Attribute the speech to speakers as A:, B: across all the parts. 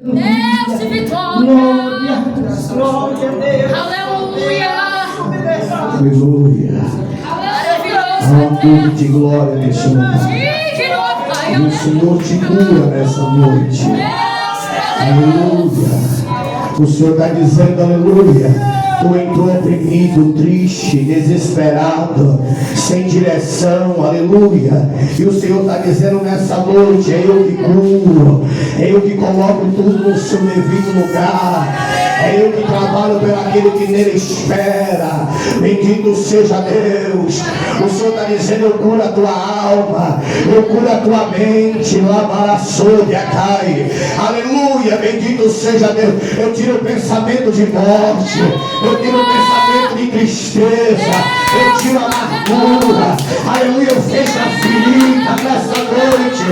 A: Deus de vitória. Aleluia.
B: Aleluia. Aleluia de glória neste momento. E o Senhor te cura nessa noite. Aleluia. O Senhor está dizendo aleluia. Tu entrou oprimido, triste, desesperado, sem direção, aleluia. E o Senhor está dizendo nessa noite: é eu que curo, é eu que coloco tudo no seu devido lugar, é eu que trabalho pelo aquele que nele espera. Bendito seja Deus. O Senhor está dizendo: eu curo a tua alma, eu curo a tua mente. Labaraçoia cai, aleluia. Bendito seja Deus. Eu tiro o pensamento de morte, eu tiro o pensamento de tristeza, eu tiro a amargura, aleluia. Eu fecho a ferida nessa noite,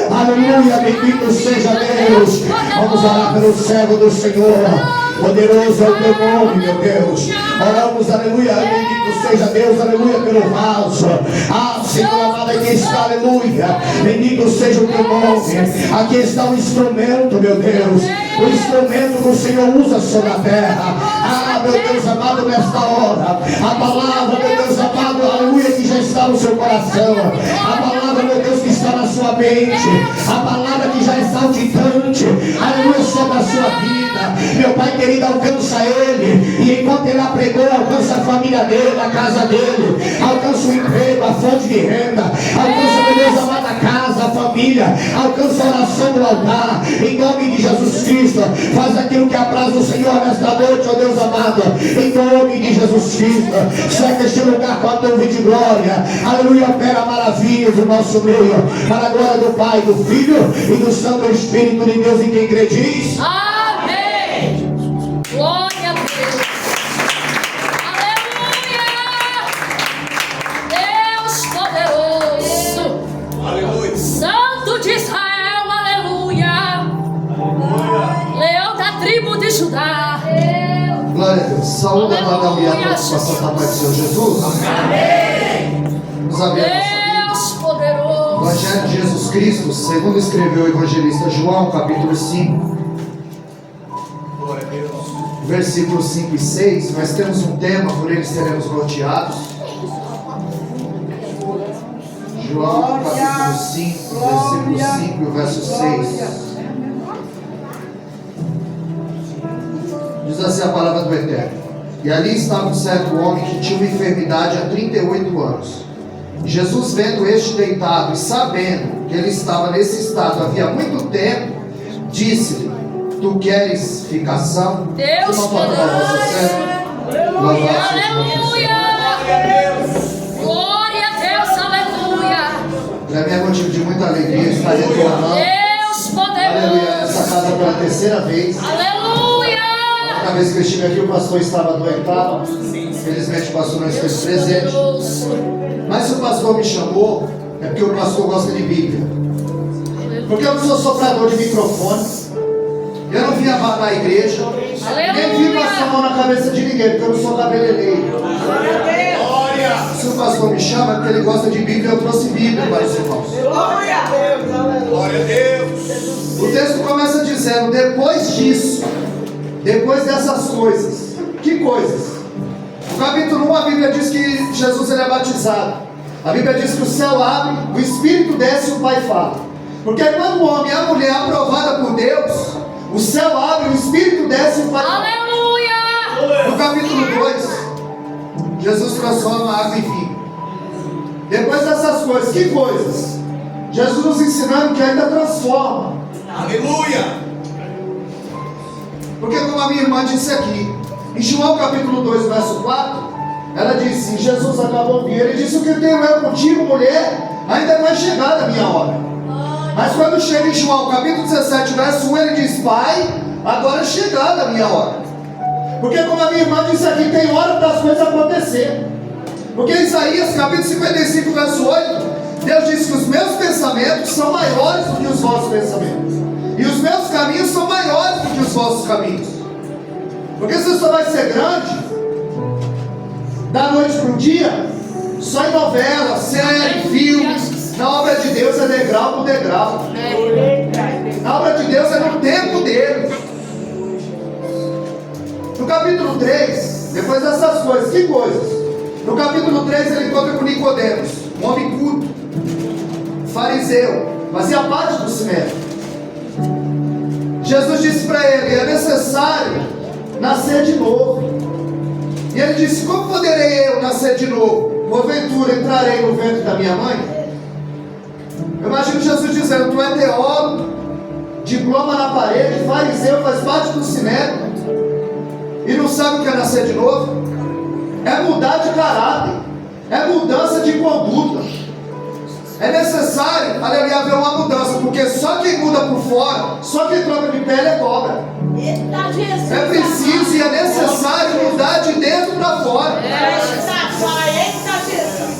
B: aleluia. Bendito seja Deus. Vamos orar pelo servo do Senhor. Poderoso é o teu nome, meu Deus. Oramos, aleluia. Bendito seja Deus, aleluia, pelo vaso. Ah, Senhor amado, aqui está, aleluia. Bendito seja o teu nome. Aqui está o instrumento, meu Deus. O instrumento que o Senhor usa sobre a terra. Ah, meu Deus amado, nesta hora. A palavra, meu Deus amado, aleluia, que já está no seu coração. A palavra, meu Deus, que está na sua mente. A palavra que já é saltitante, aleluia, sobre a sua vida. Meu Pai querido, alcança ele. E enquanto ele apregou, alcança a família dele, a casa dele. Alcança o emprego, a fonte de renda. Alcança, meu Deus amado, a casa, a família. Alcança a oração do altar. Em nome de Jesus Cristo, faz aquilo que apraz o Senhor nesta noite, ó Deus amado. Em nome de Jesus Cristo, seca este lugar com a nuvem de glória. Aleluia, opera maravilhas no nosso meio. Para a glória do Pai, do Filho e do Santo Espírito de Deus. E quem crê diz:
A: amém. Glória a Deus. Aleluia. Deus poderoso.
C: Aleluia.
A: Santo de Israel. Aleluia. Leão da tribo de Judá.
D: Glória a Deus. Saúde a Maria e a participação da paz do Senhor Jesus.
A: Amém.
D: Nos abrimos.
A: Deus poderoso.
D: Evangelho de Jesus Cristo, segundo escreveu o evangelista João, capítulo 5, versículos 5 e 6. Nós temos um tema, por eles seremos norteados. João, capítulo 5, versículo 5 e o verso 6. Diz assim a palavra do Eterno: e ali estava um certo homem que tinha uma enfermidade há 38 anos. Jesus, vendo este deitado e sabendo que ele estava nesse estado havia muito tempo, disse-lhe: tu queres ficar são?
A: Deus poderoso. Aleluia. Glória a Deus. Aleluia.
D: Para mim é motivo de muita alegria estar retornando.
A: Deus poderoso.
D: Aleluia. Nessa casa pela terceira vez.
A: Aleluia.
D: Outra vez que eu estive aqui, o pastor estava doentado. Infelizmente o pastor não esteve presente. Mas se o pastor me chamou, é porque o pastor gosta de Bíblia. Porque eu não sou soprador de microfone. Eu não vim abanar a igreja. Nem vim passar a mão na cabeça de ninguém, porque eu não sou cabeleireiro. Se o pastor me chama, é porque ele gosta de Bíblia. Eu trouxe Bíblia para os irmãos.
C: Glória a Deus.
D: O texto começa dizendo: depois disso, depois dessas coisas. Que coisas? No capítulo 1 a Bíblia diz que Jesus ele é batizado. A Bíblia diz que o céu abre, o Espírito desce e o Pai fala. Porque quando o homem e a mulher é aprovada por Deus, o céu abre, o Espírito desce e o Pai fala.
A: Aleluia.
D: No capítulo 2, Jesus transforma a água em vinho. Depois dessas coisas, que coisas? Jesus nos ensinando que ainda transforma.
C: Aleluia.
D: Porque como a minha irmã disse aqui, em João capítulo 2, verso 4, ela disse: Jesus acabou de vir. Ele disse: o que tenho eu contigo, mulher, ainda não é chegada a minha hora. Mas quando chega em João capítulo 17, verso 1, ele diz: Pai, agora é chegada a minha hora. Porque como a minha irmã disse aqui, tem hora para as coisas acontecer. Porque em Isaías capítulo 55, verso 8, Deus disse que os meus pensamentos são maiores do que os vossos pensamentos, e os meus caminhos são maiores do que os vossos caminhos. Porque você só vai ser grande da noite para o dia, só em novela, série, filme. Na obra de Deus é degrau por degrau. Na obra de Deus é no tempo dele. capítulo 3, depois dessas coisas, que coisas? No capítulo 3 ele encontra com Nicodemos, um homem culto, fariseu, fazia parte do sinédrio. Jesus disse para ele: é necessário nascer de novo. E ele disse: como poderei eu nascer de novo? Porventura entrarei no ventre da minha mãe? Eu imagino Jesus dizendo: tu é teólogo, diploma na parede, fariseu, faz parte do sinédrio, e não sabe o que é nascer de novo? É mudar de caráter, é mudança de conduta. É necessário, aleluia, haver uma mudança, porque só quem muda por fora, só quem troca de pele é cobra. É preciso e é necessário mudar de dentro para fora.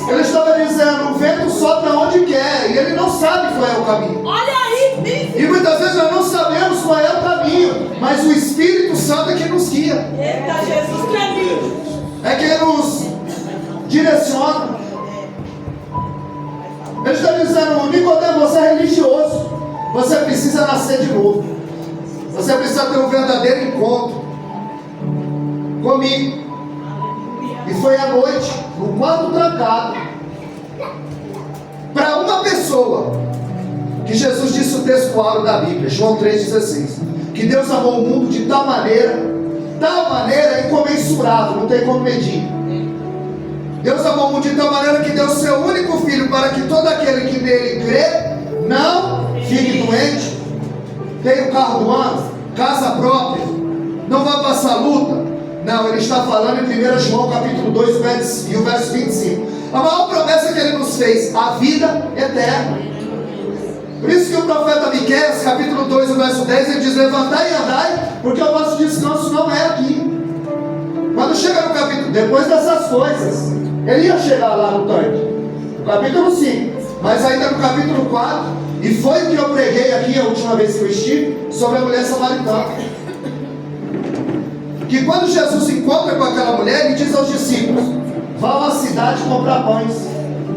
D: Ele estava dizendo: o vento sopra onde quer, e ele não sabe qual é o caminho.
E: Olha aí,
D: e muitas vezes nós não sabemos qual é o caminho, mas o Espírito Santo é quem nos guia.
E: Eita Jesus, que é lindo.
D: É quem nos direciona. Ele está dizendo: Nicodemo, você é religioso, você precisa nascer de novo, você precisa ter um verdadeiro encontro comigo. E foi à noite, no quarto trancado, para uma pessoa, que Jesus disse o texto áureo da Bíblia, João 3,16, que Deus amou o mundo de tal maneira incomensurável, não tem como medir. Deus amou o mundo de tal maneira que deu o seu único filho, para que todo aquele que nele crê não fique doente, tenha o carro do ano, casa própria, não vai passar luta. Não, ele está falando em 1 João capítulo 2 e o verso 25. A maior promessa que ele nos fez: a vida eterna. Por isso que o profeta Miqueias, capítulo 2, o verso 10, ele diz: levantai e andai, porque o vosso descanso não é aqui. Quando chega no capítulo, depois dessas coisas, ele ia chegar lá no tanque, no capítulo 5, mas ainda no capítulo 4, e foi o que eu preguei aqui a última vez que eu estive, sobre a mulher samaritana. Que quando Jesus se encontra com aquela mulher, ele diz aos discípulos: vão à cidade comprar pães.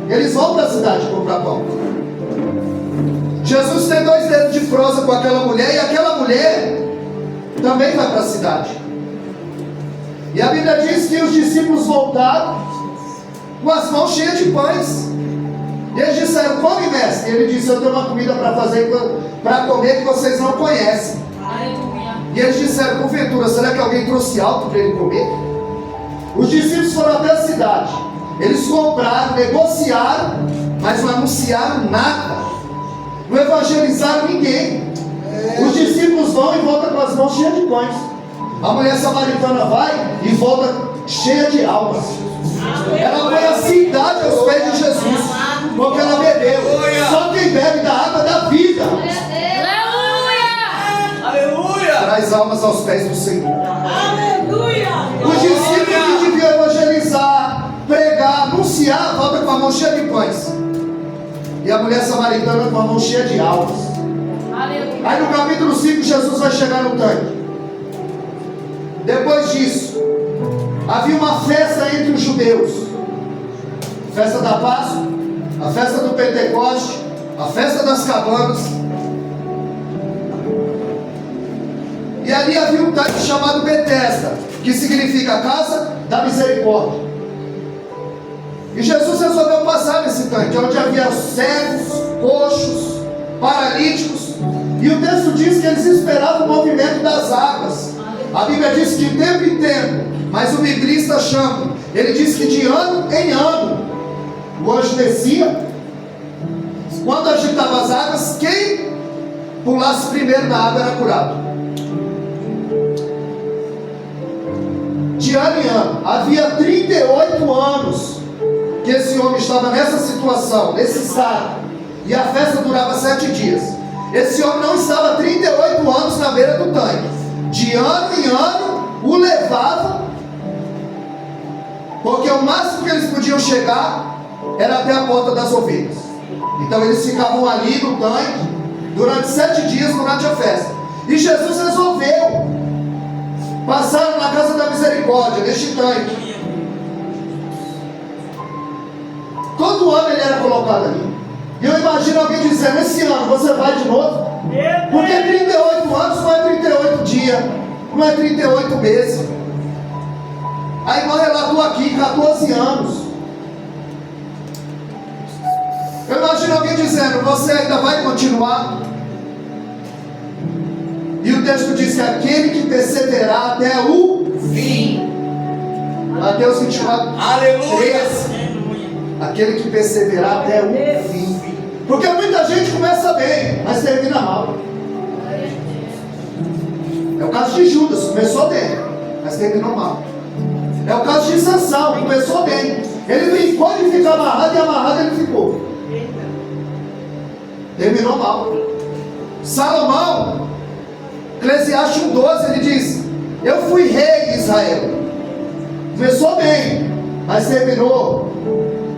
D: Eles vão para a cidade comprar pão. Jesus tem 2 dedos de prosa com aquela mulher, e aquela mulher também vai para a cidade. E a Bíblia diz que os discípulos voltaram com as mãos cheias de pães. E eles disseram: come, mestre. E ele disse: eu tenho uma comida para fazer, para comer, que vocês não conhecem. E eles disseram: porventura, será que alguém trouxe algo para ele comer? Os discípulos foram até a cidade. Eles compraram, negociaram, mas não anunciaram nada, não evangelizaram ninguém. Os discípulos vão e voltam com as mãos cheias de pães. A mulher samaritana vai e volta cheia de almas. Ela põe a cidade aos pés de Jesus, porque ela bebeu. Só quem bebe da água da vida traz almas aos pés do Senhor.
E: Aleluia.
D: Os discípulos que deviam evangelizar, pregar, anunciar, volta com a mão cheia de pães. E a mulher samaritana com a mão cheia de almas. Aí no capítulo 5 Jesus vai chegar no tanque. Depois disso, havia uma festa entre os judeus: festa da Páscoa, a festa do Pentecoste, a festa das cabanas. E ali havia um tanque chamado Betesda, que significa Casa da Misericórdia. E Jesus resolveu passar nesse tanque, onde havia cegos, coxos, paralíticos. E o texto diz que eles esperavam o movimento das águas. A Bíblia diz que de tempo em tempo, mas o biblista chama, ele diz que de ano em ano, o anjo descia. Quando agitava as águas, quem pulasse primeiro na água era curado. De ano em ano, havia 38 anos que esse homem estava nessa situação, nesse estado, e a festa durava 7 dias. Esse homem não estava 38 anos na beira do tanque. De ano em ano o levava, porque o máximo que eles podiam chegar era até a porta das ovelhas. Então eles ficavam ali no tanque durante 7 dias durante a festa. E Jesus resolveu passar na Casa da Misericórdia, neste tanque. Todo ano ele era colocado ali. E eu imagino alguém dizendo: esse ano você vai de novo? Porque 38 anos não é 38 dias, não é 38 meses. A irmã relatou aqui, 14 anos. Eu imagino alguém dizendo: você ainda vai continuar? E o texto diz que aquele que perseverar até o fim. Mateus 24,
C: Aleluia.
D: 13. Aquele que perseverar até o fim. Porque muita gente começa bem, mas termina mal. É o caso de Judas, começou bem, mas terminou mal. É o caso de Sansão, começou bem. Ele brincou de ficar amarrado e amarrado ele ficou. Terminou mal. Salomão, Eclesiastes 1:12, ele diz: eu fui rei de Israel. Começou bem, mas terminou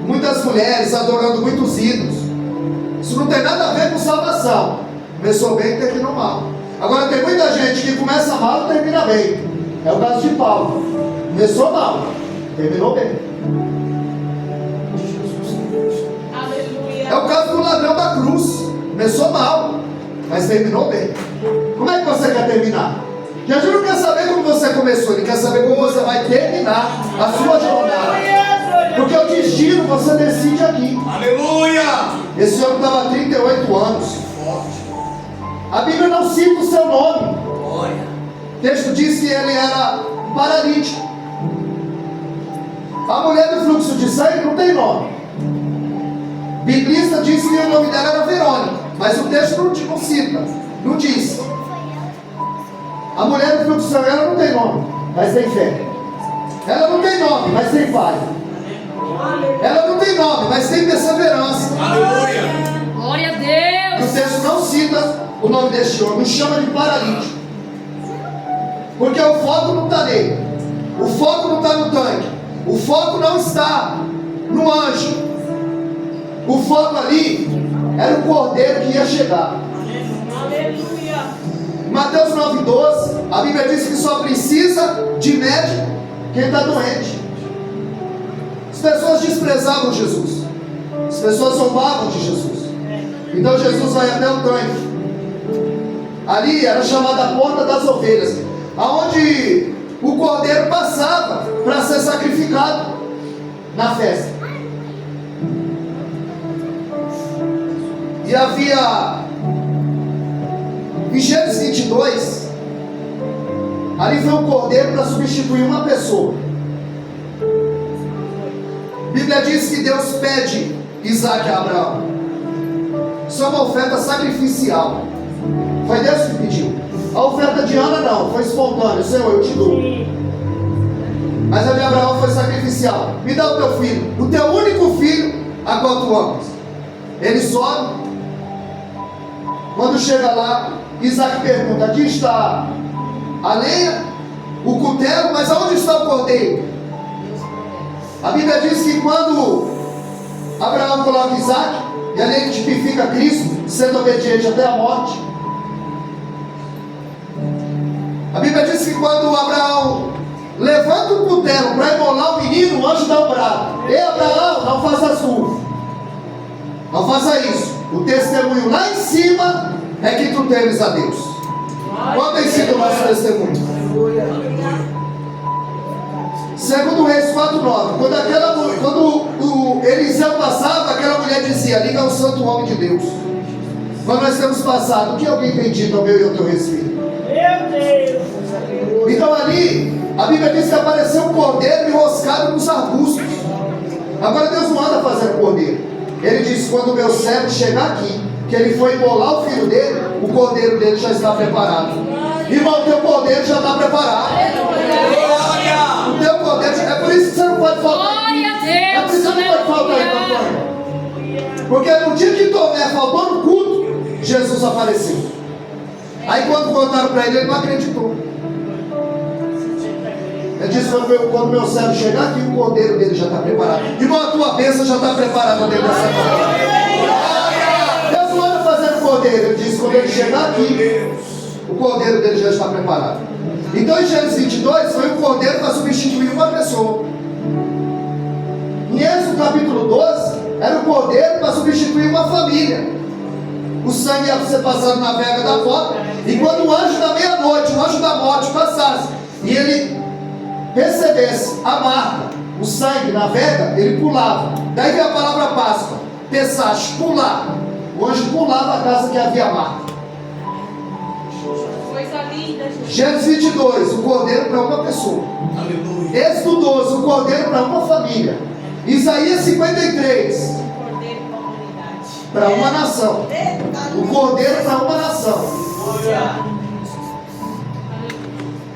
D: muitas mulheres adorando muitos ídolos. Isso não tem nada a ver com salvação. Começou bem e terminou mal. Agora tem muita gente que começa mal e termina bem. É o caso de Paulo. Começou mal, terminou bem.
E: Aleluia.
D: É o caso do ladrão da cruz. Começou mal, mas terminou bem. Como é que você quer terminar? Jesus não quer saber como você começou, ele quer saber como você vai terminar a sua jornada. Porque o destino você decide aqui.
C: Aleluia.
D: Esse homem estava há 38 anos. A Bíblia não cita o seu nome. O texto diz que ele era um paralítico. A mulher do fluxo de sangue não tem nome. O biblista diz que o nome dela era Verônica, mas o texto não cita, não diz. A mulher do fluxo de sangue, ela não tem nome, mas tem fé. Ela não tem nome, mas tem pai. Ela não tem nome, mas tem perseverança.
C: Aleluia.
A: Glória a
D: E o
A: Deus.
D: texto não cita o nome deste homem, o chama de paralítico. Porque o foco não está nele. O foco não está no tanque. O foco não está no anjo. O foco ali era o cordeiro que ia chegar.
E: Aleluia.
D: Em Mateus 9:12, a Bíblia diz que só precisa de médico quem está doente. As pessoas desprezavam Jesus. As pessoas zombavam de Jesus. Então Jesus vai até o tanque. Ali era chamada a porta das ovelhas, aonde o cordeiro passava para ser sacrificado na festa. E havia em Gênesis 22, ali foi um cordeiro para substituir uma pessoa. A Bíblia diz que Deus pede Isaac a Abraão. Isso é uma oferta sacrificial. Foi Deus que pediu. A oferta de Ana não, foi espontânea. Senhor, eu te dou. Mas a de Abraão foi sacrificial. Me dá o teu filho, o teu único filho, a qual tu amas. Ele sobe. Quando chega lá, Isaac pergunta: aqui está a lenha, o cutelo, mas aonde está o cordeiro? A Bíblia diz que quando Abraão coloca Isaac, e ali ele tipifica Cristo, sendo obediente até a morte. A Bíblia diz que quando Abraão levanta o cutelo para imolar o menino, o anjo dá um brado: ei Abraão, não faça isso. Não faça isso. O testemunho lá em cima é que tu temes a Deus. Qual tem sido o nosso testemunho? Segundo Reis 4:9, quando o Eliseu passava, aquela mulher dizia: ali é o santo homem de Deus. Quando nós temos passado, o que alguém tem dito ao meu e ao teu respeito?
E: Meu Deus.
D: Então ali, a Bíblia diz que apareceu um cordeiro enroscado nos arbustos. Agora Deus não anda fazendo cordeiro. Ele diz: quando o meu servo chegar aqui, que ele foi imolar o filho dele, o cordeiro dele já está preparado. Irmão, o teu cordeiro já está preparado.
C: Glória.
D: O teu cordeiro, é por isso que você não pode faltar.
A: Glória a
D: É por isso
A: Deus.
D: que você não pode faltar em
A: Aleluia.
D: campanha. Porque no dia que Tomé faltou no culto, Jesus apareceu. Aí quando voltaram para ele, ele não acreditou. Ele disse: quando meu servo chegar aqui, o cordeiro dele já está preparado. Irmão, a tua bênção já está preparada dentro dessa casa. Deus não anda fazendo cordeiro. Ele disse: quando ele chegar aqui, o cordeiro dele já está preparado. Então em Gênesis 22 foi um cordeiro para substituir uma pessoa. Em Êxodo capítulo 12 era um cordeiro para substituir uma família. O sangue ia ser passado na vega da porta. E quando o anjo da meia-noite, o anjo da morte passasse, e ele recebesse a marca, o sangue na vega, ele pulava. Daí vem a palavra Páscoa, Pessach, pular. O anjo pulava a casa que havia a marca.
E: Coisa linda, Jesus.
D: Gênesis 22, o cordeiro para uma pessoa.
C: Aleluia.
D: Êxodo 12, o cordeiro para uma família. Isaías 53,
E: Cordeiro da humanidade.
D: para uma nação. O cordeiro para uma nação.
C: Aleluia.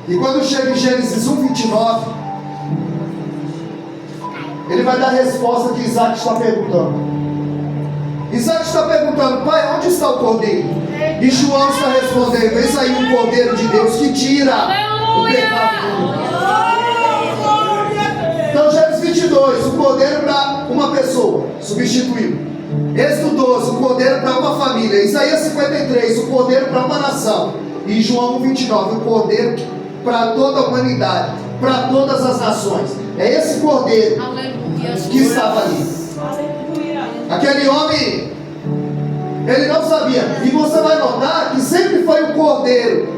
D: E quando chega em Gênesis 1:29, ele vai dar a resposta que Isaac está perguntando. Isaac está perguntando: pai, onde está o cordeiro? E João está respondendo: eis aí um cordeiro de Deus que tira o pecado do mundo. Então, Gênesis 22, o cordeiro para uma pessoa, substituiu. Êxodo 12, o cordeiro para uma família. Isaías 53, o cordeiro para uma nação. E João 1:29, o cordeiro para toda a humanidade, para todas as nações. É esse cordeiro
A: Aleluia.
D: que estava ali.
E: Aleluia.
D: Aquele homem, ele não sabia. E você vai notar que sempre foi o cordeiro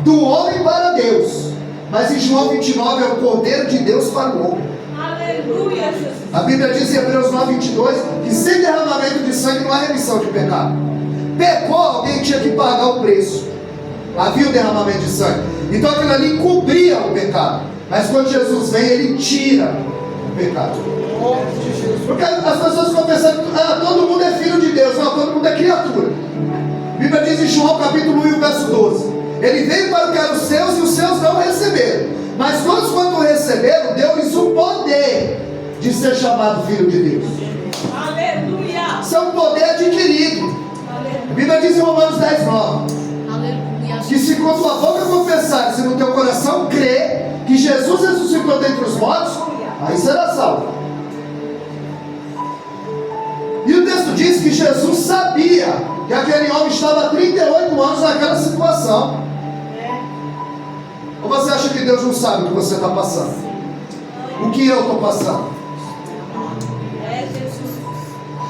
D: do homem para Deus. Mas em João 29 é o cordeiro de Deus para o homem.
E: Aleluia, Jesus.
D: A Bíblia diz em Hebreus 9:22 que sem derramamento de sangue não há remissão de pecado. Pecou, alguém tinha que pagar o preço. Havia o derramamento de sangue. Então aquilo ali cobria o pecado. Mas quando Jesus vem, ele tira o pecado. Porque as pessoas ficam pensando: todo mundo é filho de Deus. Não, todo mundo é criatura. A Bíblia diz em João capítulo 1, verso 12: ele veio para o que eram os seus e os seus não receberam. Mas todos quanto o receberam, deu-lhes o poder de ser chamado filho de Deus.
E: Aleluia.
D: Isso é um poder adquirido. A Bíblia diz em Romanos 10:9
A: Aleluia.
D: que se com a tua boca confessares e no teu coração crer que Jesus ressuscitou dentre os mortos, aí será salvo. E o texto diz que Jesus sabia que aquele homem estava há 38 anos naquela situação. Ou você acha que Deus não sabe o que você está passando? O que eu estou passando?
E: É, Jesus.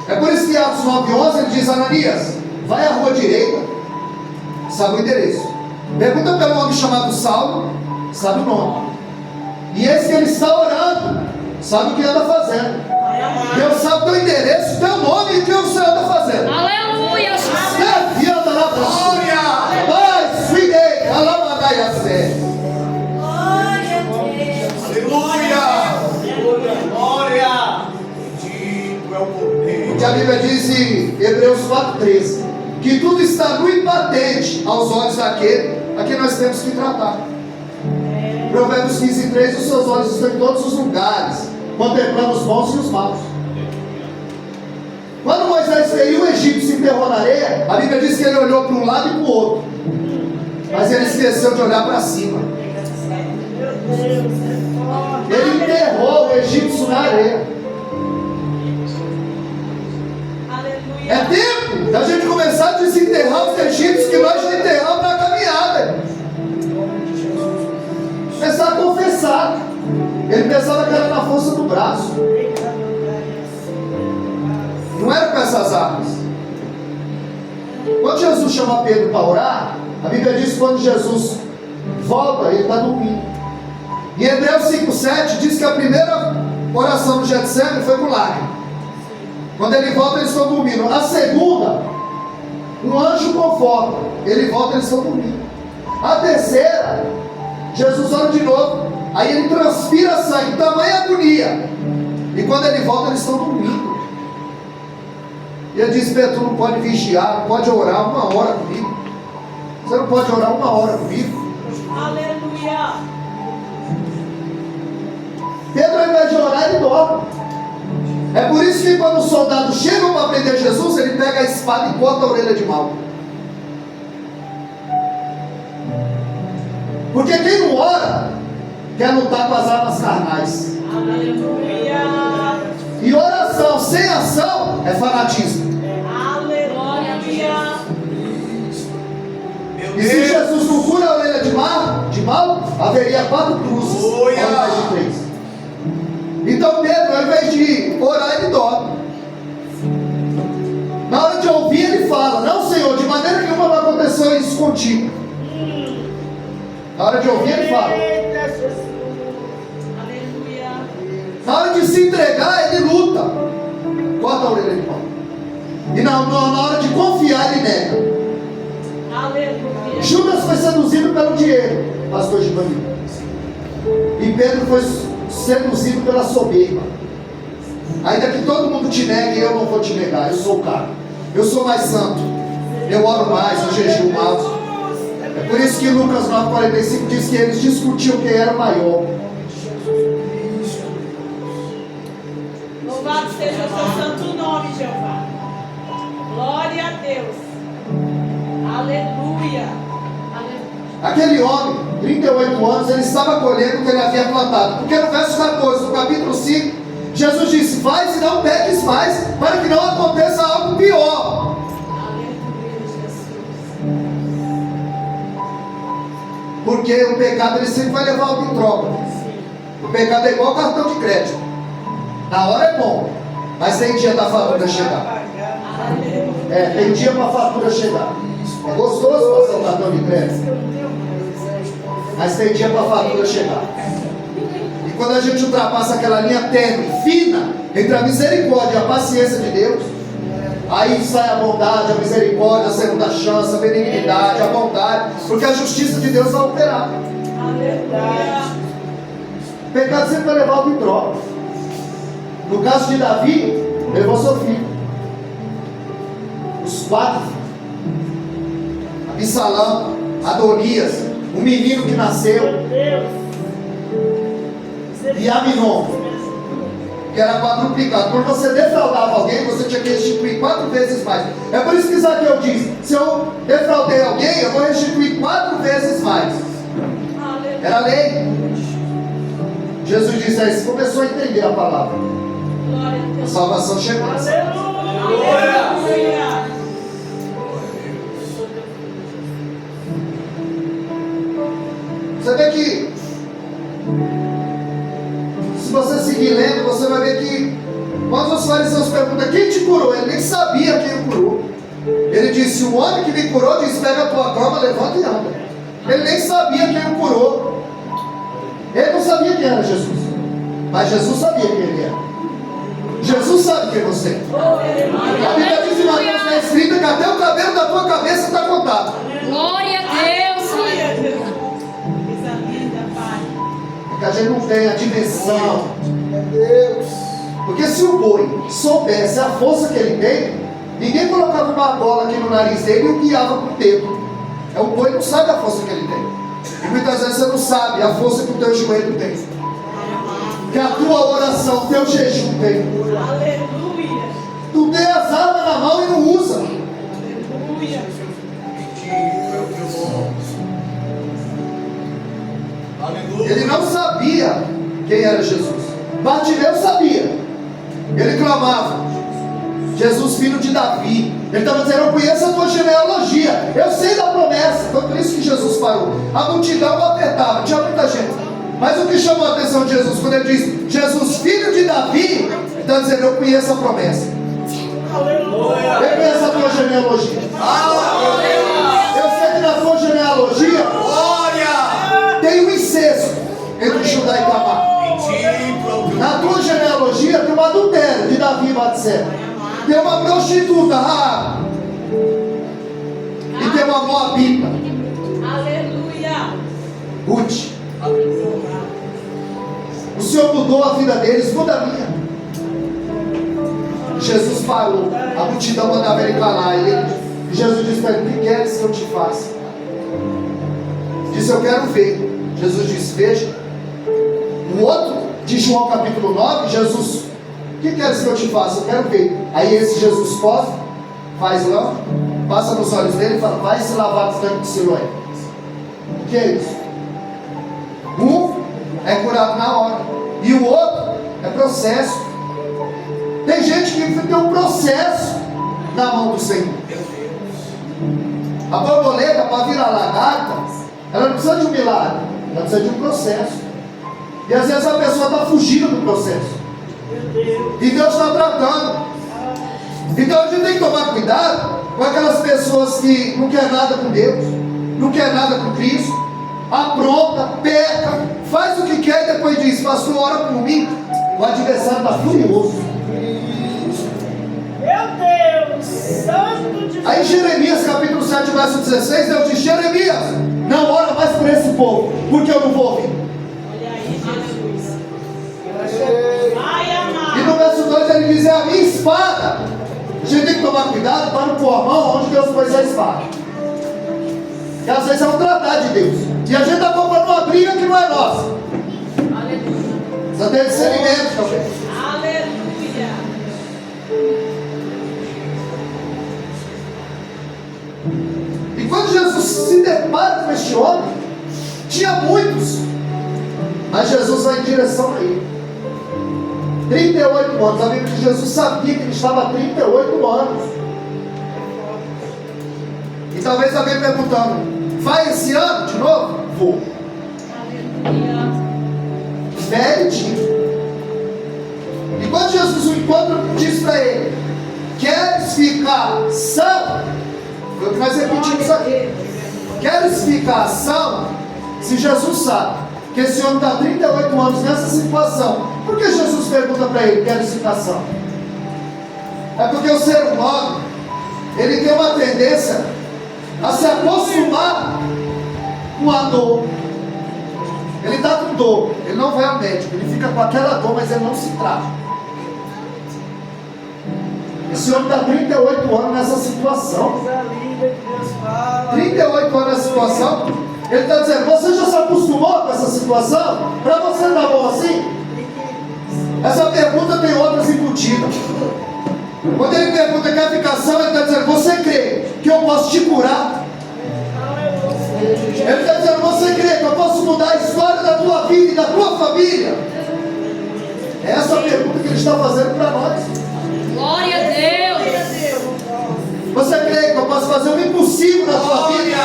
D: É por isso que em Atos 9:11 ele diz: Ananias, vai à rua direita, sabe o endereço. Pergunta pelo homem chamado Saulo, sabe o nome. E esse que ele está orando, sabe o que anda fazendo. Deus sabe o teu endereço, teu nome e o que você anda fazendo.
A: Aleluia.
C: Aleluia. Glória. Bendito é o cordeiro.
D: Que a Bíblia diz em Hebreus 4:13 que tudo está nu e patente aos olhos daquele a quem nós temos que tratar. Provérbios 15:3: os seus olhos estão em todos os lugares, contemplando os bons e os maus. Quando Moisés veio, o egípcio se enterrou na areia. A Bíblia diz que ele olhou para um lado e para o outro, mas ele esqueceu de olhar para cima. Ele enterrou o egípcio na areia.
E: Aleluia.
D: É tempo da gente começar a desenterrar os egípcios que nós já enterramos na caminhada. Começar a confessar. Ele pensava que era na força do braço. Não era com essas armas. Quando Jesus chama Pedro para orar, a Bíblia diz que quando Jesus volta, ele está dormindo. Em Hebreus 5:7 diz que a primeira oração do Getsemane foi com lágrima. Quando ele volta, eles estão dormindo. A segunda, um anjo conforta. Ele volta, eles estão dormindo. A terceira, Jesus ora de novo. Aí ele transpira sangue, tamanha agonia. E quando ele volta, eles estão dormindo. E ele diz: Pedro, tu não pode vigiar, não pode orar 1 hora comigo. Você não pode orar 1 hora comigo.
E: Aleluia.
D: Pedro, ao invés de orar, ele dorme. É por isso que quando os soldados chegam para prender Jesus, ele pega a espada e corta a orelha de Malco. Porque quem não ora quer lutar com as armas carnais.
E: Aleluia.
D: E oração sem ação é fanatismo.
E: Aleluia.
C: Meu
D: E se
C: Deus.
D: Jesus não cura a orelha de mal, haveria 4 cruzes ao invés de 3. Então Pedro, ao invés de orar, ele dorme. Na hora de ouvir, ele fala: não, Senhor, de maneira nenhuma vai acontecer isso contigo. Na hora de ouvir, ele fala. Na hora de se entregar, ele luta. Corta a orelha de pau. E na hora de confiar, ele nega.
E: Aleluia.
D: Judas foi seduzido pelo dinheiro, pastor Giovanni. E Pedro foi seduzido pela soberba. Ainda que todo mundo te negue, eu não vou te negar. Eu sou o cara. Eu sou mais santo. Eu oro mais, eu jejuo mais. É por isso que Lucas 9,45 diz que eles discutiam quem era maior.
E: Louvado seja o seu santo nome, Jeová. Glória a Deus. Aleluia.
D: Aquele homem, 38 anos, ele estava colhendo o que ele havia plantado. Porque no verso 14 do capítulo 5, Jesus disse: vai e não peques mais, para que não aconteça algo pior.
E: Aleluia, Jesus.
D: Porque o pecado ele sempre vai levar algo em troca. O pecado é igual cartão de crédito. Na hora é bom, mas tem dia da fatura chegar. Tem dia para a fatura chegar. É gostoso passar o cartão de crédito, mas tem dia para a fatura chegar. E quando a gente ultrapassa aquela linha tênue, fina, entre a misericórdia e a paciência de Deus, aí sai a bondade, a misericórdia, a segunda chance, a benignidade, a bondade, porque a justiça de Deus vai operar.
E: Aleluia.
D: O pecado sempre vai levar algo em troca. No caso de Davi, levou seu filho. Os 4 filhos. Absalão, Adonias, o menino que nasceu, e Aminon, que era quadruplicado. Quando você defraudava alguém, você tinha que restituir 4 vezes mais. É por isso que Zaqueu diz: se eu defraudei alguém, eu vou restituir 4 vezes mais. Era lei. Jesus disse: aí você começou a entender a palavra. A salvação chegou.
E: Aleluia.
D: Você vê que, se você seguir lendo, você vai ver que quando os fariseus perguntam: quem te curou? Ele nem sabia quem o curou. Ele disse: o homem que me curou diz: pega a tua cama, levanta e anda. Ele nem sabia quem o curou. Ele não sabia quem era Jesus, mas Jesus sabia quem ele era. Jesus sabe quem você é. A Bíblia diz em Mateus 10:30 que até o cabelo da tua cabeça está contado.
A: Glória a Deus.
E: Coisa linda, Pai.
D: Porque a gente não tem a dimensão. Porque se o boi soubesse a força que ele tem, ninguém colocava uma bola aqui no nariz dele e o guiava com o dedo. O boi não sabe a força que ele tem. E muitas vezes você não sabe a força que o teu joelho tem, que a tua oração, o teu jejum tem.
E: Aleluia.
D: Tu tem as armas na mão e não usa.
E: Aleluia.
D: Ele não sabia quem era Jesus. Bartimeu sabia. Ele clamava: Jesus, filho de Davi. Ele estava dizendo: eu conheço a tua genealogia, eu sei da promessa. Foi por isso que Jesus parou. A multidão o apertava, tinha muita gente. Mas o que chamou a atenção de Jesus, quando ele diz Jesus, filho de Davi, ele está dizendo: eu conheço a promessa.
E: Aleluia.
D: Eu conheço a tua genealogia. Eu sei que na tua genealogia tem um incesto entre Judá e Tamar. Na tua genealogia tem um adultério de Davi e Batseba. Tem uma prostituta, Raab. E tem uma moabita,
E: Aleluia.
D: Ruth. O Senhor mudou a vida deles, muda a minha. Jesus parou, a multidão mandava ele calar. E Jesus disse para ele: o que queres que eu te faça? Disse: eu quero ver. Jesus disse: veja. No outro de João capítulo 9, Jesus: o que queres que eu te faça? Eu quero ver. Aí esse Jesus posa, faz lã, passa nos olhos dele e fala: vai se lavar no tanque de Siloé. O que é isso? Um é curado na hora, e o outro é processo. Tem gente que tem um processo na mão do Senhor. A borboleta, para virar lagarta, ela não precisa de um milagre, ela precisa de um processo. E às vezes a pessoa está fugindo do processo, e Deus está tratando. Então a gente tem que tomar cuidado com aquelas pessoas que não querem nada com Deus, não querem nada com Cristo, apronta, peca, faz o que quer e depois diz: pastor, ora por mim. O adversário está furioso.
E: Meu Deus, santo de
D: Aí Jeremias capítulo 7, verso 16, Deus diz: Jeremias, não ora mais por esse povo, porque eu não vou ouvir.
E: Olha aí, Jesus. Vai, amado.
D: E no verso 2 ele diz: é a minha espada. A gente tem que tomar cuidado para não pôr a mão onde Deus pôs a espada. Porque às vezes é um tratado de Deus. E a gente está comprando uma briga que não é nossa. Precisa ter discernimento, talvez.
E: Aleluia.
D: E quando Jesus se depara com este homem, tinha muitos, mas Jesus vai em direção a ele. 38 anos, a Bíblia diz que Jesus sabia que ele estava há 38 anos. E talvez alguém perguntando: vai esse ano de novo? Vou. Velho. E quando Jesus o encontra, diz para ele: queres ficar são? Foi o que nós repetimos aqui. Queres ficar são? Se Jesus sabe que esse homem está há 38 anos nessa situação, por que Jesus pergunta para ele: queres ficar são? É porque o ser humano, ele tem uma tendência a se acostumar com a dor. Ele está com dor, ele não vai ao médico, ele fica com aquela dor, mas ele não se trata. Esse homem está 38 anos nessa situação. 38 anos nessa situação. Ele está dizendo: você já se acostumou com essa situação? Para você dar bom assim? Essa pergunta tem outras embutidas. Quando ele pergunta quer ficar são, ele está dizendo: você crê que eu posso te curar? Ele está dizendo: você crê que eu posso mudar a história da tua vida e da tua família? É essa a pergunta que ele está fazendo para nós.
A: Glória a Deus.
D: Você crê que eu posso fazer o impossível na tua vida?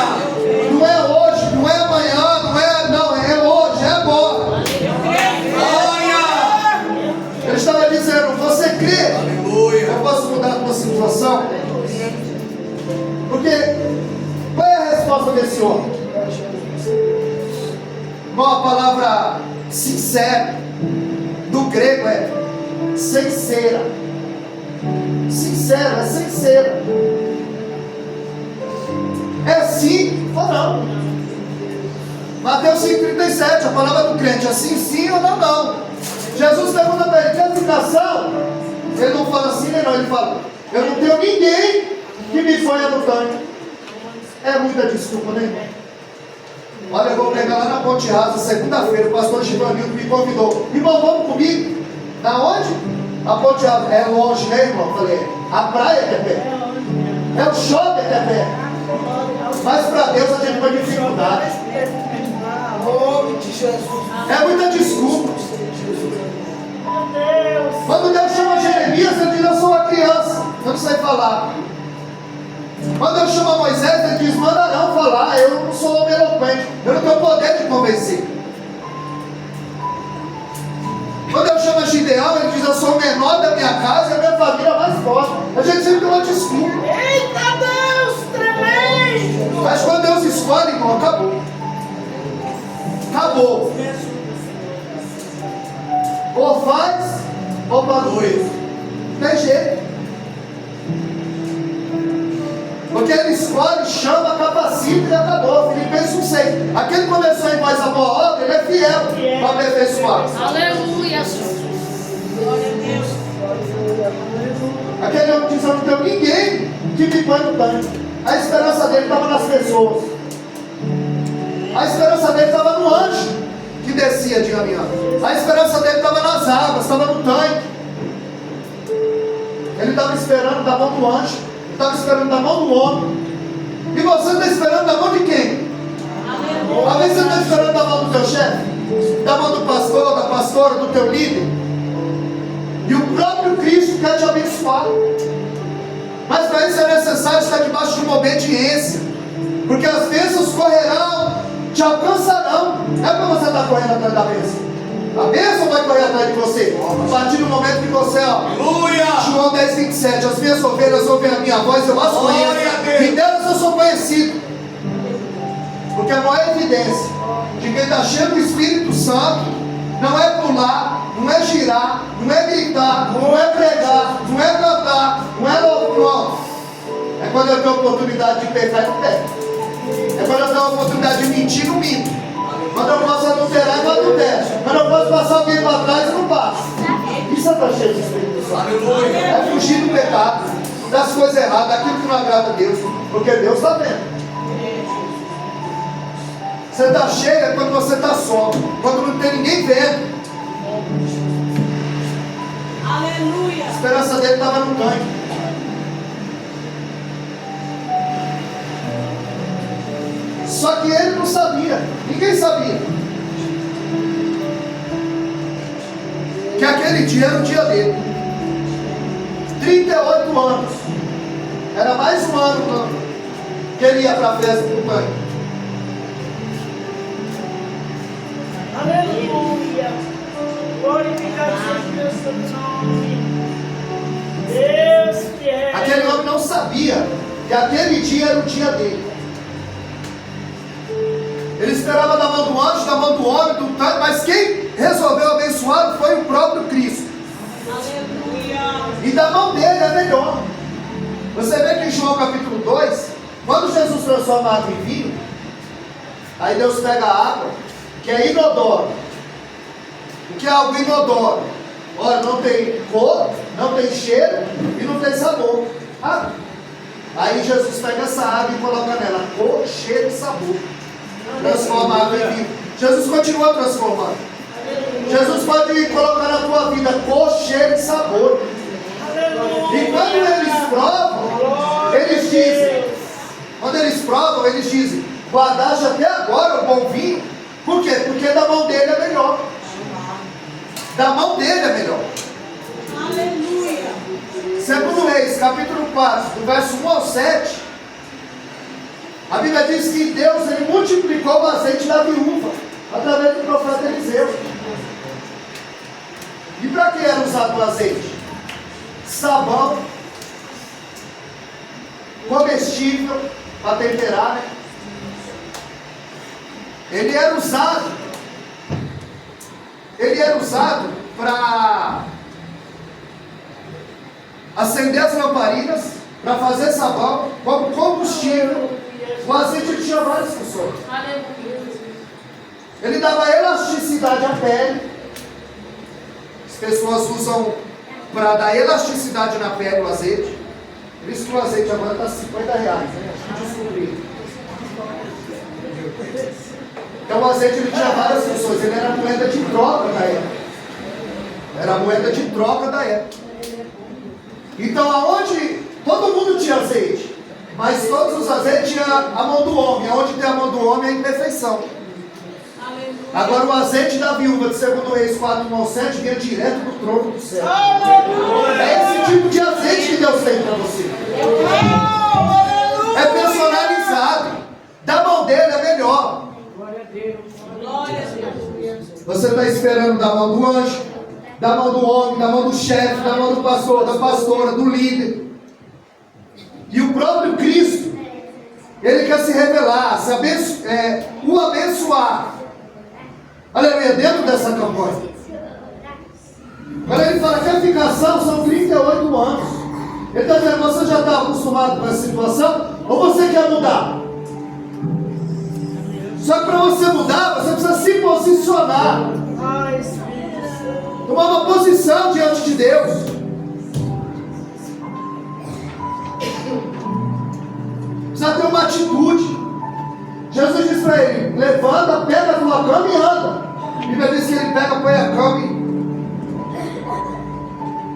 D: Não é hoje, não é amanhã, não é hoje, é agora. Ele estava dizendo: você crê que eu posso mudar a tua situação? Porque qual é a resposta desse homem? Bom, a palavra sincero do grego é sincera. Sincera, é sincera. É sim ou não. Mateus 5,37, a palavra do crente é sim ou não. Jesus pergunta para ele: quer ficar são? Ele não fala sim nem não, ele fala: eu não tenho ninguém que me ponha no tanque. É muita desculpa, né, irmão? Olha, eu vou pregar lá na Ponte Rasa, segunda-feira, o pastor Givanildo me convidou: irmão, vamos comigo? Da onde? A Ponte Rasa. É longe, né, irmão? Eu falei: a praia que é perto, é o shopping que é perto. Mas para Deus a gente vai dificuldade. É muita desculpa. Quando Deus chama Jeremias, ele diz: eu sou uma criança, eu não sei falar. Quando Deus chama Moisés, ele diz: manda Arão falar, eu não sou homem eloquente, eu não tenho poder de convencer. Quando Deus chama Gideão, ele diz: eu sou o menor da minha casa e a minha família mais forte. A gente sempre tem uma desculpa.
E: Eita Deus, tremendo.
D: Mas quando Deus escolhe, irmão, acabou. Acabou. Ou faz, ou para dois. Não tem jeito. Porque ele escolhe, chama, capacita e acabou. Filipenses 1,6. Aquele que começou em nós a boa obra, ele é fiel para aperfeiçoar.
A: Aleluia.
E: Glória a Deus.
D: Aquele homem diz: eu não tenho ninguém que me põe no tanque. A esperança dele estava nas pessoas. A esperança dele estava no anjo que descia de caminhão. A esperança dele estava nas águas, estava no tanque. Ele estava esperando da mão do anjo, estava esperando da mão do homem. E você está esperando da mão de quem? Às vezes você está esperando da mão do teu chefe, da mão do pastor, da pastora, do teu líder. E o próprio Cristo quer te abençoar. Mas para isso é necessário estar debaixo de uma obediência. Porque as bênçãos correrão, te alcançarão. Não é para você estar correndo atrás da bênção. A bênção vai correr atrás de você. A partir do momento que você, João 10,27, as minhas ovelhas ouvem a minha voz, eu as conheço. E delas eu sou conhecido. Porque a maior evidência de quem está cheio do Espírito Santo não é pular, não é girar, não é gritar, não é pregar, não é cantar, não é louvor. É quando eu tenho oportunidade de pecar, eu pego. É quando eu tenho a oportunidade de mentir, não minto. Quando eu posso adulterar, eu adultero. Quando eu posso passar alguém para trás, eu não passo. Isso é estar cheio do Espírito Santo. É fugir do pecado, das coisas erradas, daquilo que não agrada a Deus. Porque Deus está vendo. Você está cheio é quando você está só. Quando não tem ninguém vendo.
E: Aleluia.
D: A esperança dele estava no tanque. Só que ele não sabia. Ninguém sabia. Que aquele dia era o dia dele. 38 anos. Era mais um ano que ele ia para a festa do tanque.
E: Aleluia. Glorificado seja o seu nome. Deus que é.
D: Aquele homem não sabia que aquele dia era o dia dele. Ele esperava da mão do anjo, da mão do homem, do tanque, mas quem resolveu abençoá-lo foi o próprio Cristo.
E: Aleluia.
D: E da mão dele é melhor. Você vê que em João capítulo 2, quando Jesus transforma a água em vinho, aí Deus pega a água, que é inodoro. O que é algo inodoro? Olha, não tem cor, não tem cheiro e não tem sabor. Ah, aí Jesus pega essa água e coloca nela cor, cheiro e sabor. Transforma a água em vinho. Jesus continua transformando. Jesus pode colocar na tua vida cor, cheiro e sabor. E quando eles provam, eles dizem, quando eles provam, eles dizem, guardaste até agora o bom vinho. Por quê? Porque da mão dele é melhor. Da mão dele é melhor.
E: Aleluia.
D: Segundo Reis, capítulo 4, do verso 1 ao 7, a Bíblia diz que Deus ele multiplicou o azeite da viúva através do profeta Eliseu. E para que era usado o azeite? Sabão, comestível, para temperar, né? Ele era usado para acender as lamparinas, para fazer sabão, como combustível. O azeite ele tinha várias funções. Ele dava elasticidade à pele. As pessoas usam para dar elasticidade na pele o azeite. Por isso que o azeite agora está R$50, né? Acho que descobri. Então o azeite ele tinha várias funções. Ele era a moeda de troca da época. Era a moeda de troca da época. Então aonde todo mundo tinha azeite, mas todos os azeites tinham a mão do homem. Aonde tem a mão do homem é a imperfeição. Agora o azeite da viúva de 2 Reis 4, 1 ao 7 vinha direto do trono do céu. É esse tipo de azeite que Deus tem para você. É personalizado. Da mão dele é melhor.
E: Glória a Deus.
D: Você está esperando da mão do anjo, da mão do homem, da mão do chefe, da mão do pastor, da pastora, do líder. E o próprio Cristo, ele quer se revelar, o abençoar. Aleluia, dentro dessa campanha. Quando ele fala que a ficação são 38 anos. Ele está dizendo, você já está acostumado com essa situação? Ou você quer mudar? Só que para você mudar, você precisa se posicionar. Tomar uma posição diante de Deus. Precisa ter uma atitude. Jesus disse para ele, levanta, pega a tua cama e anda. A Bíblia diz que ele pega, põe a cama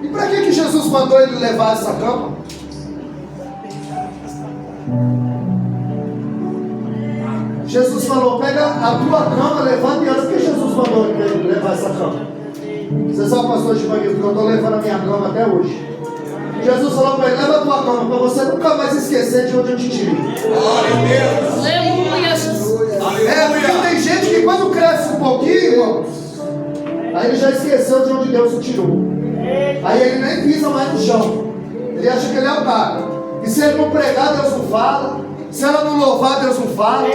D: e para que Jesus mandou ele levar essa cama? Jesus falou, pega a tua cama, levanta e anda. Por que Jesus mandou ele levar essa cama? Você sabe, pastor Givanildo, que eu estou levando a minha cama até hoje. Jesus falou para ele, leva a tua cama, para você nunca mais esquecer de onde eu te tirei.
C: Glória a Deus.
A: Aleluia, Jesus.
D: Porque tem gente que quando cresce um pouquinho, irmãos, aí ele já esqueceu de onde Deus o tirou. Aí ele nem pisa mais no chão. Ele acha que ele é o cara. E se ele não pregar, Deus não fala. Se ela não louvar, Deus não fala.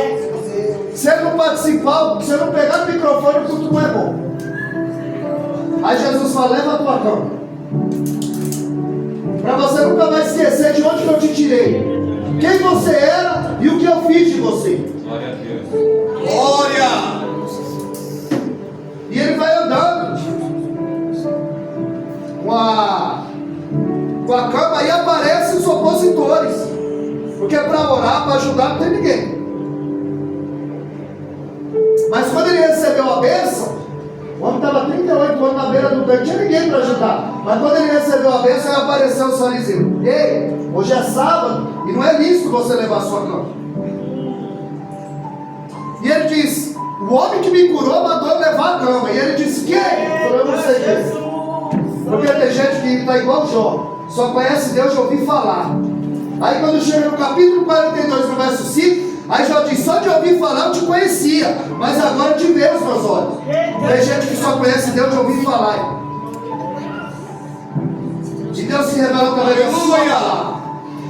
D: Se ele não participar, se ele não pegar no microfone, o culto não é bom. Aí Jesus fala: leva a tua cama. Para você nunca mais esquecer de onde que eu te tirei, quem você era e o que eu fiz de você.
C: Glória a Deus. Glória!
D: E ele vai andando com a cama, e aparecem os opositores, porque para orar, para ajudar, não tem ninguém. Mas quando ele recebeu a bênção, o homem estava 38 anos na beira do tanque, não tinha ninguém para ajudar. Mas quando ele recebeu a bênção, aí apareceu os fariseus: ei, hoje é sábado e não é lícito você levar a sua cama. E ele diz: o homem que me curou mandou eu levar a cama. E ele disse: quem? Eu não sei quem. Porque tem gente que está igual Jó, só conhece Deus de ouvir falar. Aí quando chega no capítulo 42, no verso 5, aí Jó diz: só de ouvir falar eu te conhecia, mas agora te vejo os meus olhos. Tem gente que só conhece Deus de ouvir falar. E Deus se revela através da sua palavra.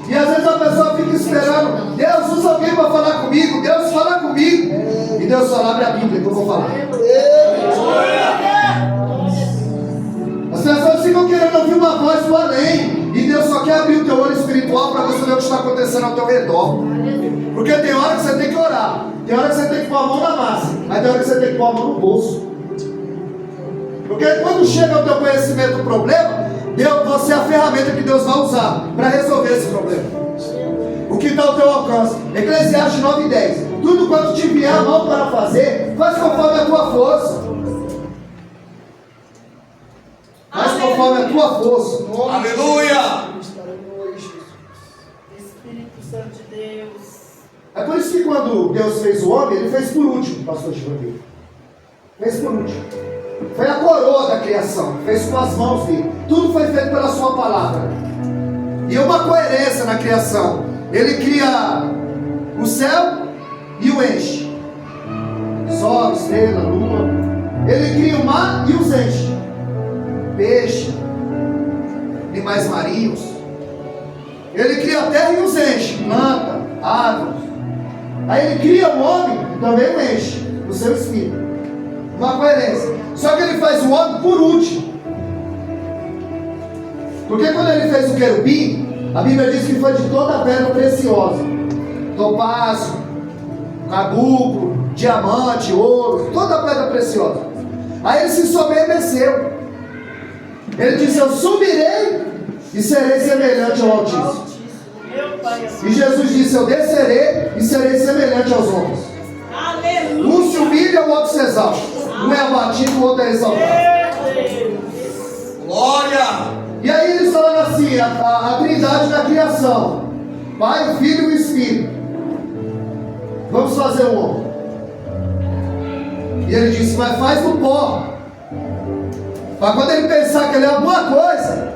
D: E às vezes a pessoa fica esperando: Deus, usa alguém para falar comigo, Deus fala comigo. E Deus fala: abre a Bíblia que eu vou falar. As pessoas ficam querendo ouvir uma voz do além, e Deus só quer abrir o teu olho espiritual para você ver o que está acontecendo ao teu redor. Porque tem hora que você tem que orar, tem hora que você tem que pôr a mão na massa, mas tem hora que você tem que pôr a mão no bolso. Porque quando chega ao teu conhecimento o problema, você é a ferramenta que Deus vai usar para resolver esse problema. O que está ao teu alcance. Eclesiastes 9:10. Tudo quanto te vier a mão para fazer, faz conforme a tua força. Faz conforme a tua força.
C: Aleluia!
E: Espírito Santo de Deus.
D: É por isso que quando Deus fez o homem, ele fez por último, pastor Giovanni. Fez por último. Foi a coroa da criação, fez com as mãos dele. Tudo foi feito pela sua palavra. E uma coerência na criação. Ele cria o céu e o enche. Sol, estrela, lua. Ele cria o mar e os enche. Peixe, animais marinhos. Ele cria a terra e os enche. Planta, árvores. Aí ele cria o homem e também o enche. O seu espírito. Uma coerência. Só que ele faz o homem por último. Porque quando ele fez o querubim, a Bíblia diz que foi de toda a pedra preciosa: topázio, carbunclo, diamante, ouro, toda a pedra preciosa. Aí ele se soberbeceu. Ele disse: eu subirei e serei semelhante ao Altíssimo. E Jesus disse: eu descerei e serei semelhante aos homens.
E: Aleluia.
D: Um se humilha, o outro se exalta. Um é abatido, o outro é exaltado.
C: Glória!
D: E aí eles falam assim: a trindade da criação, Pai, o Filho e o Espírito. Vamos fazer o homem. E ele disse: mas faz do pó, para quando ele pensar que ele é alguma coisa,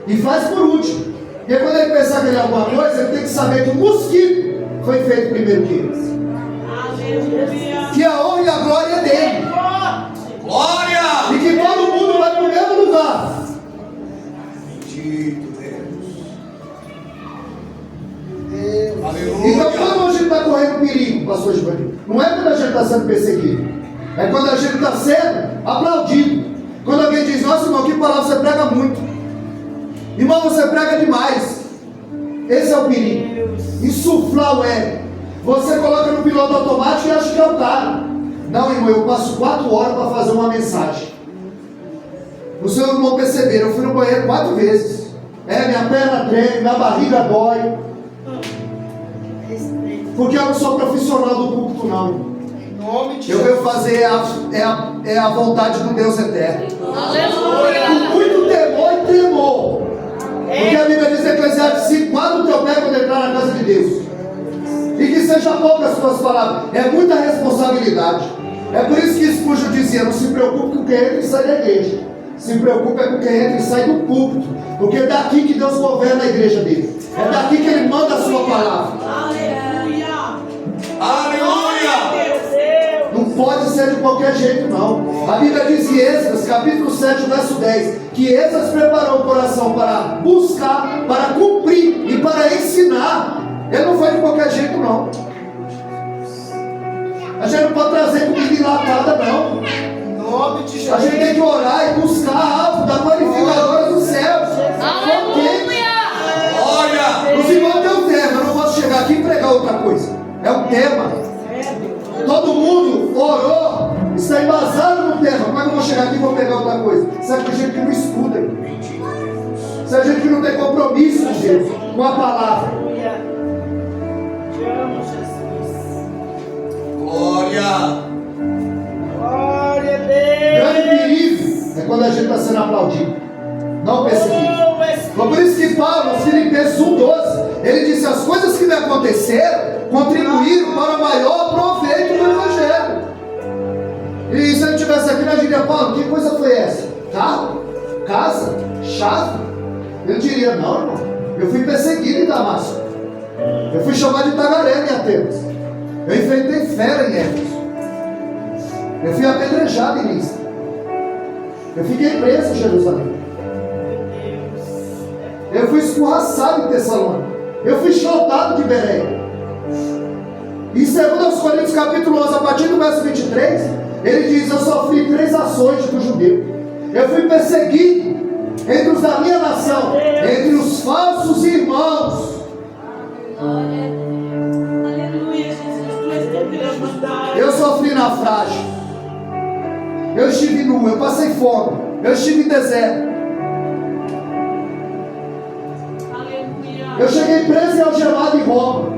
D: e faz por último. E quando ele pensar que ele é alguma coisa, ele tem que saber que o mosquito foi feito primeiro que eles.
E: Aleluia.
D: Que a honra e a glória é dele.
C: Glória!
D: E que todo mundo vai para o mesmo lugar.
C: Bendito Deus.
D: Então
C: Aleluia!
D: quando a gente está correndo perigo, pastor Giovanni, não é quando a gente está sendo perseguido, é quando a gente está sendo aplaudido. Quando alguém diz: nossa irmão, que palavra você prega muito. Irmão, você prega demais. Esse é o perigo. Insuflar o ego. Você coloca no piloto automático e acha que é o cara. Não, irmão, eu passo 4 horas para fazer uma mensagem. O seu irmão perceberam, eu fui no banheiro 4 vezes. Minha perna treme, minha barriga dói. Porque eu não sou profissional do púlpito, não. Eu venho fazer a vontade do Deus eterno.
A: Aleluia.
D: Com muito temor e tremor. Porque a Bíblia diz em Eclesiastes 5: guarda o teu pé quando entrar na casa de Deus. E que seja poucas as suas palavras. É muita responsabilidade. É por isso que Spurgeon dizia: não se preocupe com quem entra e sai da igreja. Se preocupe com quem entra e sai do púlpito. Porque é daqui que Deus governa a igreja dele. É daqui que ele manda a sua palavra.
E: Aleluia.
C: Aleluia!
D: Não pode ser de qualquer jeito, não. A Bíblia diz em Esdras, capítulo 7, verso 10, que Esdras preparou o coração para buscar, para cumprir e para ensinar. Ele não foi de qualquer jeito, não. A gente não pode trazer comida enlatada, não. A gente tem que orar e buscar algo da glorificadora dos céus.
A: Aleluia!
C: Glória!
D: Os irmãos têm um tema, eu não posso chegar aqui e pregar outra coisa. É um tema. Todo mundo orou, está embasado no tema. Como é que eu vou chegar aqui e vou pegar outra coisa? Sabe que tem gente que não escuta. Sabe gente que não tem compromisso com Deus, com a palavra.
E: Te amo, Jesus.
C: Glória!
E: Glória a
D: Grande
E: Deus.
D: perigo é quando a gente está sendo aplaudido, não perseguido.
E: Oh, Espírito.
D: Foi por isso que Paulo, nos Filipenses 1,12, ele disse: as coisas que me aconteceram contribuíram para o maior proveito do Evangelho. E se ele estivesse aqui, nós diríamos: Paulo, que coisa foi essa? Carro? Casa? Chave? Ele diria: não, irmão, eu fui perseguido em Damasco, eu fui chamado de tagarela em Atenas, eu enfrentei fera em Éfeso, eu fui apedrejado em Listra, eu fiquei preso em Jerusalém, eu fui escorraçado em Tessalônica, eu fui chotado de Bereia. Em 2 Coríntios capítulo 11, a partir do verso 23, ele diz: eu sofri 3 açoites do judeu, eu fui perseguido entre os da minha nação, entre os falsos irmãos.
E: Aleluia, Jesus. Tu és tão grande.
D: Eu sofri naufrágio, eu estive nu, eu passei fome, eu estive em deserto,
E: Aleluia.
D: eu cheguei preso e algemado em Roma,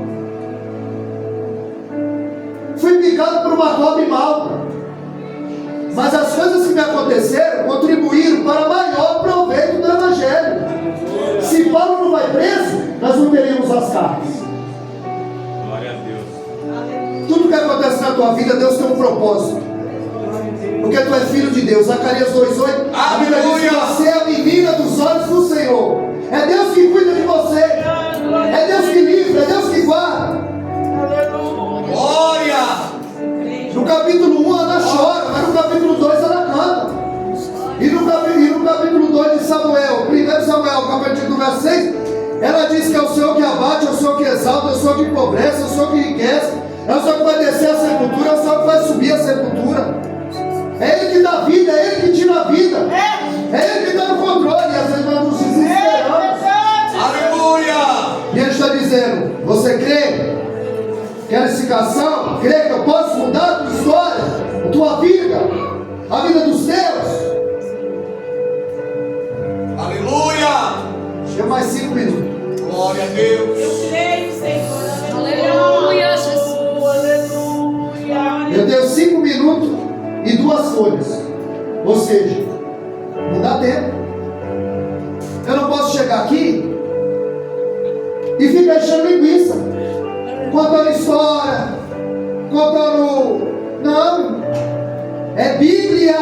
D: fui picado por uma cobra em Malta. Mas as coisas que me aconteceram contribuíram para maior proveito do Evangelho. Se Paulo não vai preso, nós não teríamos as cartas.
C: Glória a Deus!
D: Tudo que acontece na tua vida, Deus tem um propósito. Porque tu és filho de Deus. Zacarias 2,8. A Bíblia diz que você é a menina dos olhos do Senhor. É Deus que cuida de você. É Deus que livra, é Deus que guarda.
E: Aleluia.
C: Glória!
D: No capítulo 1 ela chora, mas no capítulo 2 ela canta. E no capítulo 2 de Samuel, 1 Samuel, capítulo do verso 6, ela diz que é o Senhor que abate, é o Senhor que exalta, é o Senhor que empobrece, é o Senhor que enriquece, é o Senhor que vai descer a sepultura, é o Senhor que vai subir a sepultura. É Ele que dá vida, é Ele que tira a vida, é Ele que está no controle. E às vezes nós nos desesperamos.
C: Aleluia!
D: E Ele está dizendo: você crê? Quer explicação? Crê que eu posso mudar a tua história, a tua vida, a vida dos teus?
C: Aleluia!
D: Deu mais 5 minutos.
C: Glória a Deus!
E: Eu creio, Senhor.
A: Aleluia, Jesus.
E: Aleluia.
D: Eu tenho 5 minutos e 2 folhas. Ou seja, não dá tempo. Eu não posso chegar aqui e ficar enchendo linguiça, contando história, contando. Não, é Bíblia.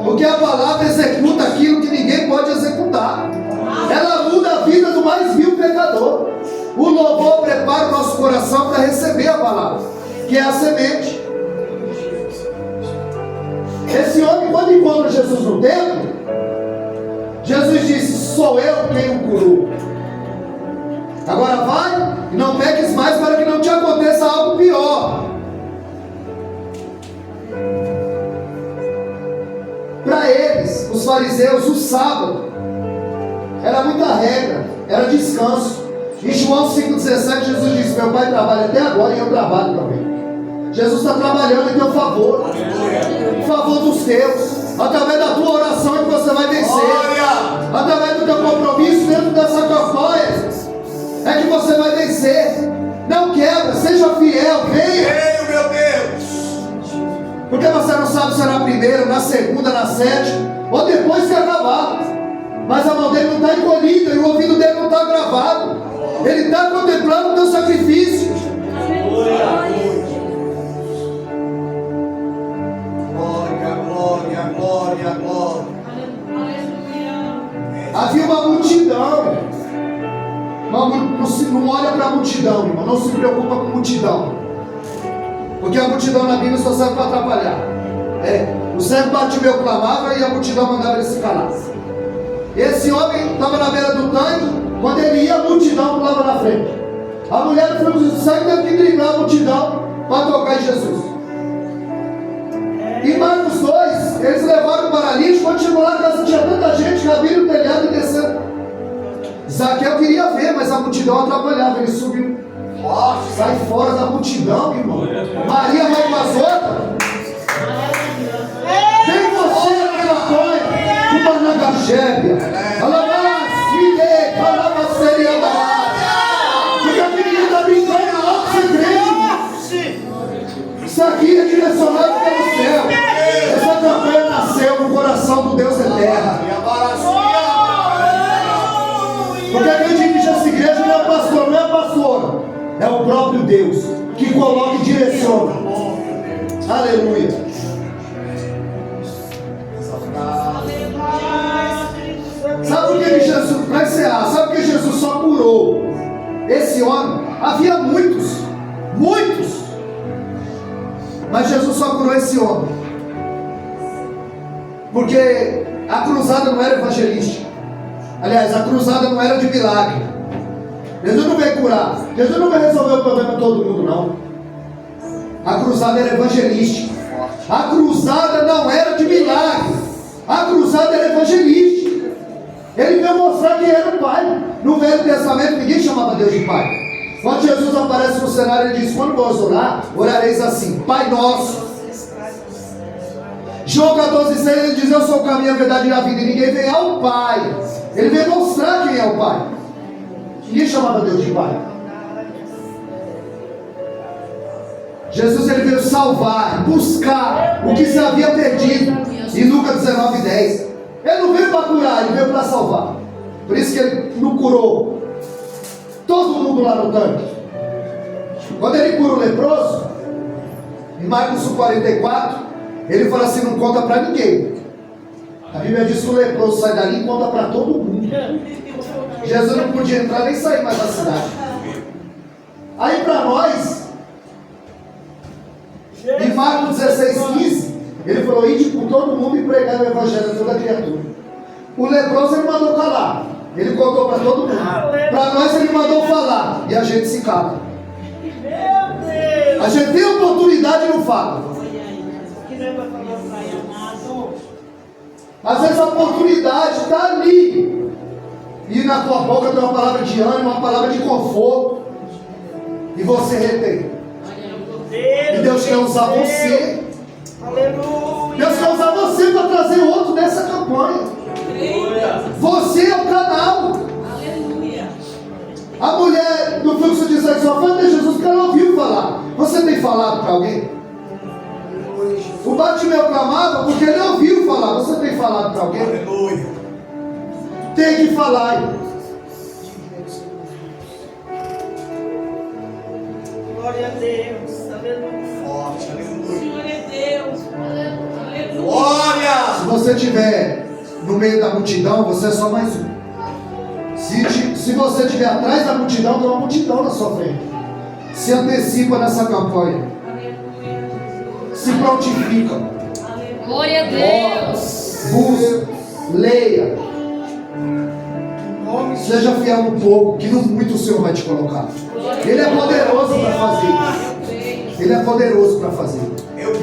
D: Porque a palavra executa aquilo que ninguém pode executar. Ela muda a vida do mais vil pecador. O louvor prepara o nosso coração para receber a palavra, que é a semente. Esse homem, quando encontra Jesus no templo, Jesus disse: sou eu quem o curou. Agora vai e não peques mais, para que não te aconteça algo pior. Para eles, os fariseus, o sábado era muita regra, era descanso. Em João 5,17, Jesus disse: meu pai trabalha até agora e eu trabalho também. Jesus está trabalhando em teu favor, em favor dos teus, através da tua oração que você vai vencer,
C: Glória!
D: através do teu compromisso dentro dessa campanha, é que você vai vencer. Não quebra, seja fiel, venha.
C: Creio, meu Deus!
D: Porque você não sabe se é na primeira, na segunda, na sétima, ou depois que acabar. Mas a mão dele não está encolhida e o ouvido dele não está gravado. Ele está contemplando o teu sacrifício.
C: Glória, glória, glória, glória!
D: Havia uma multidão. Não olha para a multidão, irmão. Não se preocupa com a multidão. Porque a multidão na Bíblia só serve para atrapalhar. O cego Bartimeu clamava e a multidão mandava ele se calar. Esse homem estava na beira do tanque. Quando ele ia, a multidão pulava na frente. A mulher do fluxo de sangue teve que driblar a multidão para tocar em Jesus. Em Marcos 2, eles levaram o paralítico. Quando chegou lá, a casa tinha tanta gente que abriram o telhado e desceram. Zaqueu queria ver, mas a multidão atrapalhava. Ele subiu. Sai fora da multidão, irmão. Maria vai com as outras. Vem você na campanha. Uma nagagébia. Alabás, filha, calabaceria. Porque a menina está brincando na alta secreta. Isso aqui é direcionado pelo céu. Essa campanha nasceu no coração do Deus eterno. Porque quem dirige essa igreja não é o pastor, não é a pastora. É o próprio Deus que coloca e direciona. Aleluia. Sabe por que Jesus, para encerrar, sabe por que Jesus só curou esse homem? Havia muitos, mas Jesus só curou esse homem, porque a cruzada não era evangelística. Aliás, a cruzada não era de milagre. Jesus não veio curar, Jesus não veio resolver o problema de todo mundo, não. A cruzada era evangelística. A cruzada não era de milagre. A cruzada era evangelística. Ele veio mostrar quem era o Pai. No Velho Testamento ninguém chamava Deus de Pai. Quando Jesus aparece no cenário, ele diz: quando vós orar, orareis assim: Pai nosso. João 14,6 ele diz: eu sou o caminho, a verdade e a vida, e ninguém vem ao Pai. Ele veio mostrar quem é o Pai. Ninguém chamava Deus de Pai. Jesus ele veio salvar, buscar o que se havia perdido. Em Lucas 19:10. Ele não veio para curar, ele veio para salvar. Por isso que ele não curou todo mundo lá no tanque. Quando ele cura o leproso, em Marcos 44, ele fala assim: não conta para ninguém. A Bíblia diz que o leproso sai dali e conta para todo mundo. Jesus não podia entrar nem sair mais da cidade. Aí para nós, em Marcos 16:15, ele falou: ide por todo mundo e pregar o evangelho a toda criatura. O leproso ele mandou calar, ele contou para todo mundo. Para nós ele mandou falar, e a gente se cala. A gente tem oportunidade e não fala. Às vezes a oportunidade está ali, e na tua boca tem uma palavra de ânimo, uma palavra de conforto, e você retém. E Deus quer usar você. Deus quer usar você para trazer outro nessa campanha. Você é o canal. A mulher do fluxo de sangue só foi de Jesus porque ela ouviu falar. Você tem falado para alguém? O Bartimeu clamava porque ele ouviu falar. Você tem falado para alguém?
C: Aleluia.
D: Tem que falar.
E: Glória a Deus. Aleluia.
C: Forte, aleluia.
E: Senhor é Deus. Aleluia.
C: Glória.
D: Se você estiver no meio da multidão, você é só mais um. Se você estiver atrás da multidão, tem uma multidão na sua frente. Se antecipa nessa campanha. Se prontifica.
A: Glória a Deus.
D: Busca. Leia. Seja fiel no pouco, que no muito o Senhor vai te colocar. Ele é poderoso para fazer. Ele é poderoso para fazer.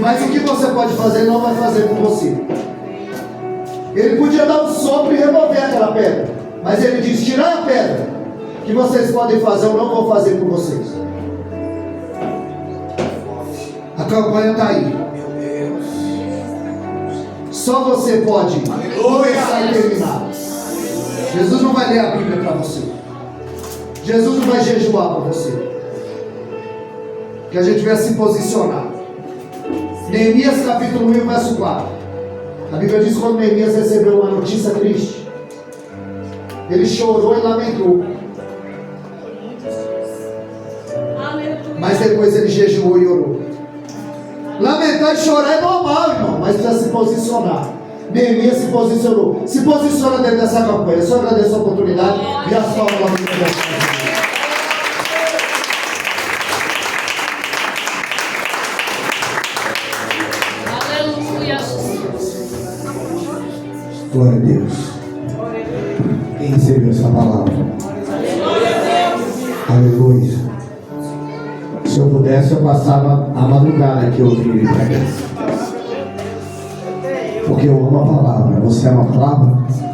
D: Mas o que você pode fazer, ele não vai fazer com você. Ele podia dar um sopro e remover aquela pedra. Mas ele diz: tirar a pedra. Que vocês podem fazer, eu não vou fazer por vocês. A campanha está aí. Só você pode começar e terminar. Jesus não vai ler a Bíblia para você. Jesus não vai jejuar para você. Que a gente vai se posicionar. Neemias capítulo 1, verso 4. A Bíblia diz que quando Neemias recebeu uma notícia triste, ele chorou e lamentou. Mas depois ele jejuou e orou. Lamentar e chorar é normal, irmão, mas precisa se posicionar. Neemias se posicionou. Se posiciona dentro dessa campanha. Eu só agradeço a oportunidade e as palmas da Bíblia.
A: Aleluia.
B: Glória a Deus. Quem recebeu essa palavra? Aleluia. Se eu pudesse, eu passava a madrugada aqui ouvindo ele pregar. Porque Porque eu amo a palavra. Você ama a palavra?